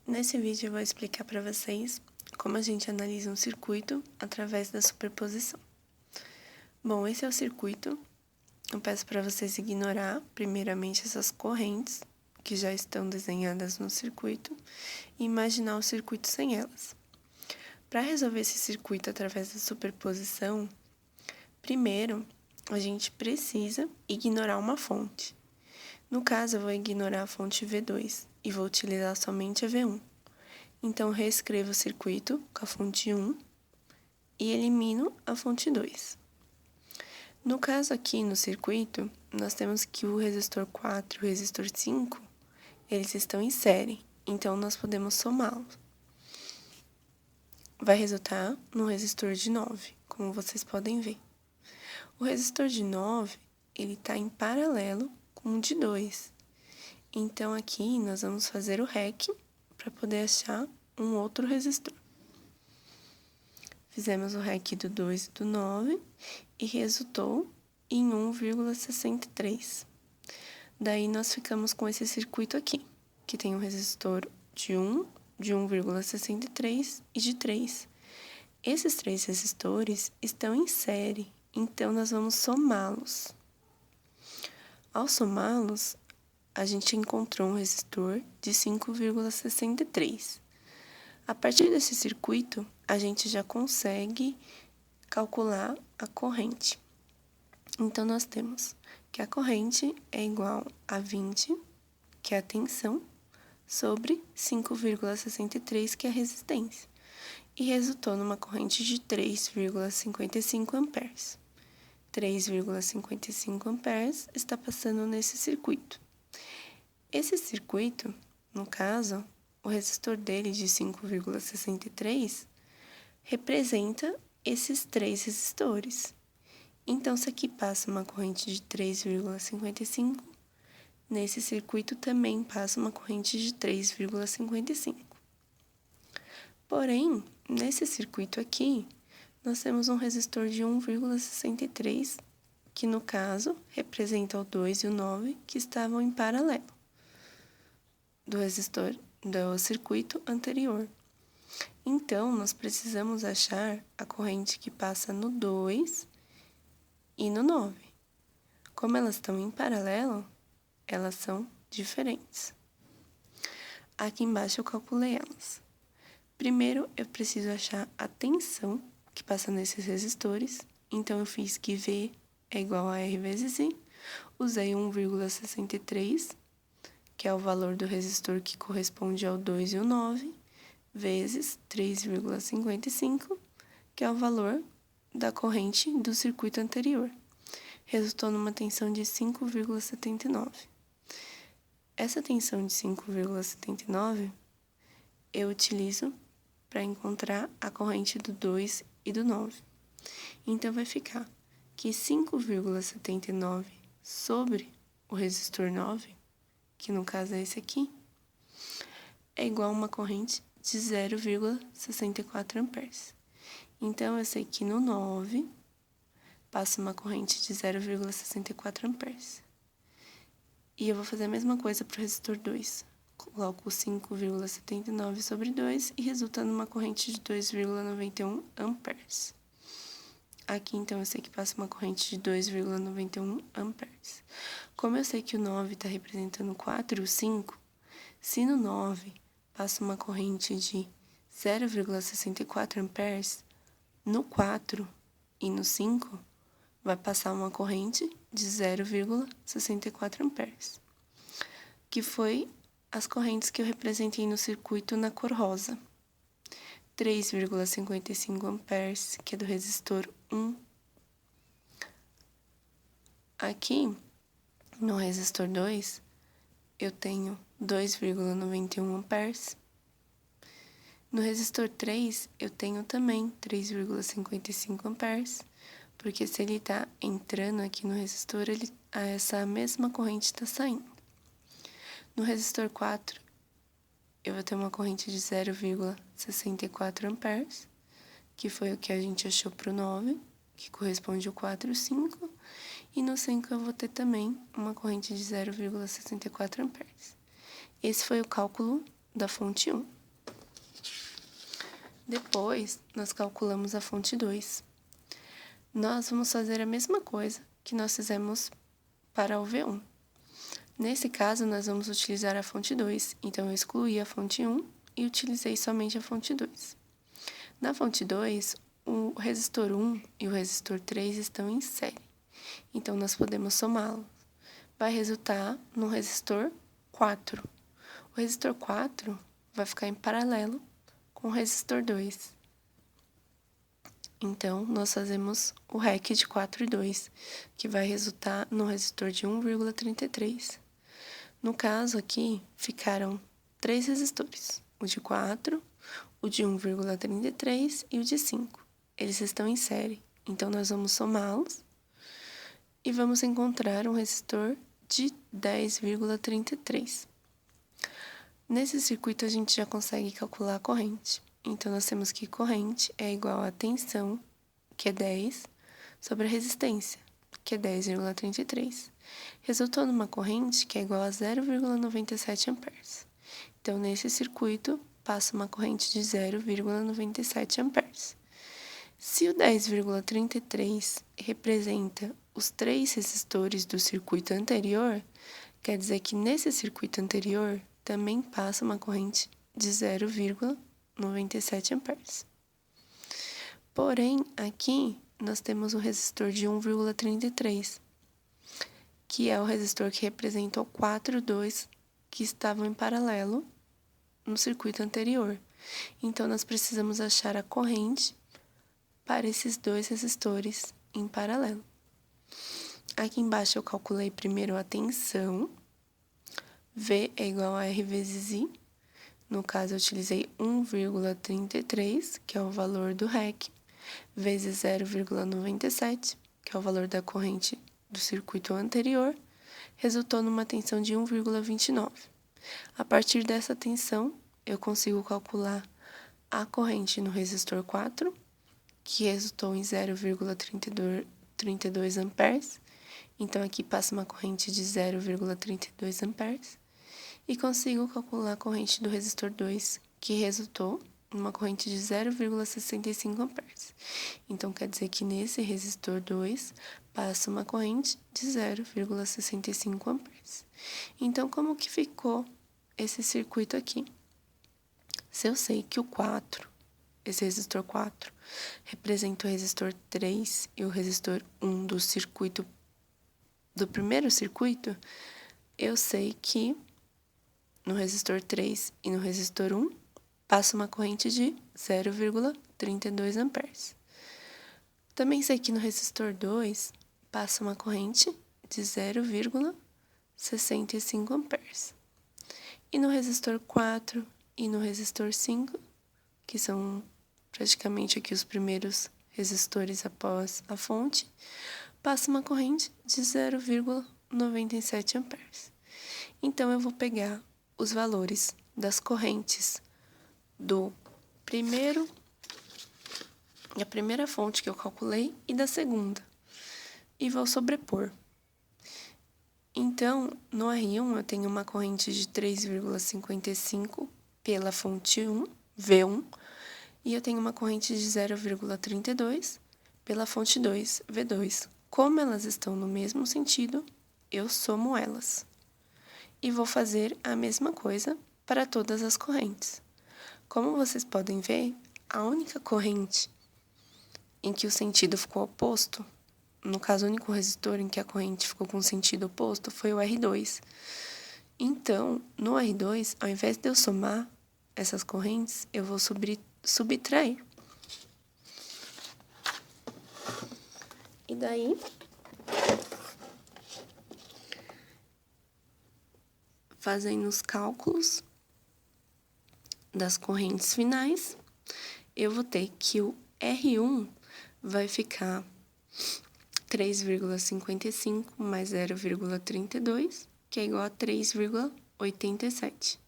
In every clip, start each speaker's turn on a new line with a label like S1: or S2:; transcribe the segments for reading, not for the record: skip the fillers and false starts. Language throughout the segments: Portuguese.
S1: Nesse vídeo eu vou explicar para vocês como a gente analisa um circuito através da superposição. Bom, esse é o circuito. Eu peço para vocês ignorar primeiramente essas correntes que já estão desenhadas no circuito e imaginar o circuito sem elas. Para resolver esse circuito através da superposição, primeiro a gente precisa ignorar uma fonte. No caso, eu vou ignorar a fonte V2 e vou utilizar somente a V1. Então, reescrevo o circuito com a fonte 1 e elimino a fonte 2. No caso aqui no circuito, nós temos que o resistor 4 e o resistor 5, eles estão em série, então nós podemos somá-los. Vai resultar no resistor de 9, como vocês podem ver. O resistor de 9, ele está em paralelo com o de 2. Então, aqui nós vamos fazer o REC para poder achar um outro resistor. Fizemos o REC do 2 e do 9 e resultou em 1,63. Daí, nós ficamos com esse circuito aqui, que tem um resistor de 1, de 1,63 e de 3. Esses três resistores estão em série, então nós vamos somá-los. Ao somá-los, a gente encontrou um resistor de 5,63. A partir desse circuito, a gente já consegue calcular a corrente. Então, nós temos que a corrente é igual a 20, que é a tensão, sobre 5,63, que é a resistência. E resultou numa corrente de 3,55 amperes. 3,55 amperes está passando nesse circuito. Esse circuito, no caso, o resistor dele de 5,63 representa esses três resistores. Então, se aqui passa uma corrente de 3,55, nesse circuito também passa uma corrente de 3,55. Porém, nesse circuito aqui, nós temos um resistor de 1,63, que no caso representa o 2 e o 9, que estavam em paralelo do resistor do circuito anterior. Então, nós precisamos achar a corrente que passa no 2 e no 9. Como elas estão em paralelo, elas são diferentes. Aqui embaixo eu calculei elas. Primeiro, eu preciso achar a tensão que passa nesses resistores. Então, eu fiz que V é igual a R vezes I. Usei 1,63, que é o valor do resistor que corresponde ao 2 e o 9, vezes 3,55, que é o valor da corrente do circuito anterior. Resultou numa tensão de 5,79. Essa tensão de 5,79 eu utilizo para encontrar a corrente do 2 e do 9. Então, vai ficar que 5,79 sobre o resistor 9, que no caso é esse aqui, é igual a uma corrente de 0,64 amperes. Então, eu sei que no 9 passa uma corrente de 0,64 amperes. E eu vou fazer a mesma coisa para o resistor 2. Coloco 5,79 sobre 2 e resulta numa corrente de 2,91 amperes. Aqui, então, eu sei que passa uma corrente de 2,91 amperes. Como eu sei que o 9 está representando 4 e o 5, se no 9 passa uma corrente de 0,64 amperes, no 4 e no 5 vai passar uma corrente de 0,64 amperes, que foi as correntes que eu representei no circuito na cor rosa. 3,55 amperes, que é do resistor 1. Aqui, no resistor 2, eu tenho 2,91 amperes. No resistor 3, eu tenho também 3,55 amperes, porque se ele está entrando aqui no resistor, essa mesma corrente está saindo. No resistor 4, eu vou ter uma corrente de 0,64 amperes, que foi o que a gente achou para o 9, que corresponde ao 4 e o 5. E no 5 eu vou ter também uma corrente de 0,64 amperes. Esse foi o cálculo da fonte 1. Depois, nós calculamos a fonte 2. Nós vamos fazer a mesma coisa que nós fizemos para o V1. Nesse caso, nós vamos utilizar a fonte 2, então eu excluí a fonte 1 e utilizei somente a fonte 2. Na fonte 2, o resistor 1 e o resistor 3 estão em série, então nós podemos somá-los. Vai resultar no resistor 4. O resistor 4 vai ficar em paralelo com o resistor 2. Então, nós fazemos o REC de 4 e 2, que vai resultar no resistor de 1,33. No caso aqui, ficaram 3 resistores, o de 4, o de 1,33 e o de 5. Eles estão em série, então nós vamos somá-los e vamos encontrar um resistor de 10,33. Nesse circuito, a gente já consegue calcular a corrente. Então, nós temos que corrente é igual a tensão, que é 10, sobre a resistência, que é 10,33. Resultou numa corrente que é igual a 0,97 amperes. Então, nesse circuito, passa uma corrente de 0,97 amperes. Se o 10,33 representa os 3 resistores do circuito anterior, quer dizer que nesse circuito anterior também passa uma corrente de 0,97 amperes. Porém, aqui nós temos um resistor de 1,33, que é o resistor que representa o 4 e 2 que estavam em paralelo no circuito anterior. Então, nós precisamos achar a corrente para esses 2 resistores em paralelo. Aqui embaixo eu calculei primeiro a tensão. V é igual a R vezes I. No caso, eu utilizei 1,33, que é o valor do REC, vezes 0,97, que é o valor da corrente do circuito anterior, resultou numa tensão de 1,29. A partir dessa tensão, eu consigo calcular a corrente no resistor 4, que resultou em 0,32 amperes. Então, aqui passa uma corrente de 0,32 amperes. E consigo calcular a corrente do resistor 2, que resultou numa corrente de 0,65 amperes. Então, quer dizer que nesse resistor 2 passa uma corrente de 0,65 amperes. Então, como que ficou esse circuito aqui? Se eu sei que o 4, esse resistor 4, representa o resistor 3 e o resistor 1 do primeiro circuito, eu sei que no resistor 3 e no resistor 1, passa uma corrente de 0,32 amperes. Também sei que no resistor 2, passa uma corrente de 0,65 amperes. E no resistor 4 e no resistor 5, que são praticamente aqui os primeiros resistores após a fonte, passa uma corrente de 0,97 amperes. Então, eu vou pegar os valores das correntes da primeira fonte que eu calculei e da segunda, e vou sobrepor. Então, no R1 eu tenho uma corrente de 3,55 pela fonte 1, V1, e eu tenho uma corrente de 0,32 pela fonte 2, V2. Como elas estão no mesmo sentido, eu somo elas. E vou fazer a mesma coisa para todas as correntes. Como vocês podem ver, a única corrente em que o sentido ficou oposto, no caso, o único resistor em que a corrente ficou com sentido oposto foi o R2. Então, no R2, ao invés de eu somar essas correntes, eu vou subtrair. E daí, fazendo os cálculos das correntes finais, eu vou ter que o R1 vai ficar 3,55 mais 0,32, que é igual a 3,87.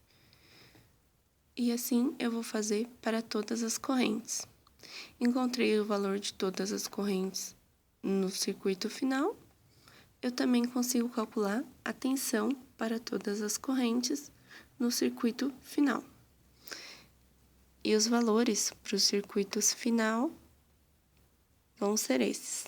S1: E assim eu vou fazer para todas as correntes. Encontrei o valor de todas as correntes no circuito final. Eu também consigo calcular a tensão para todas as correntes no circuito final. E os valores para os circuitos final vão ser esses.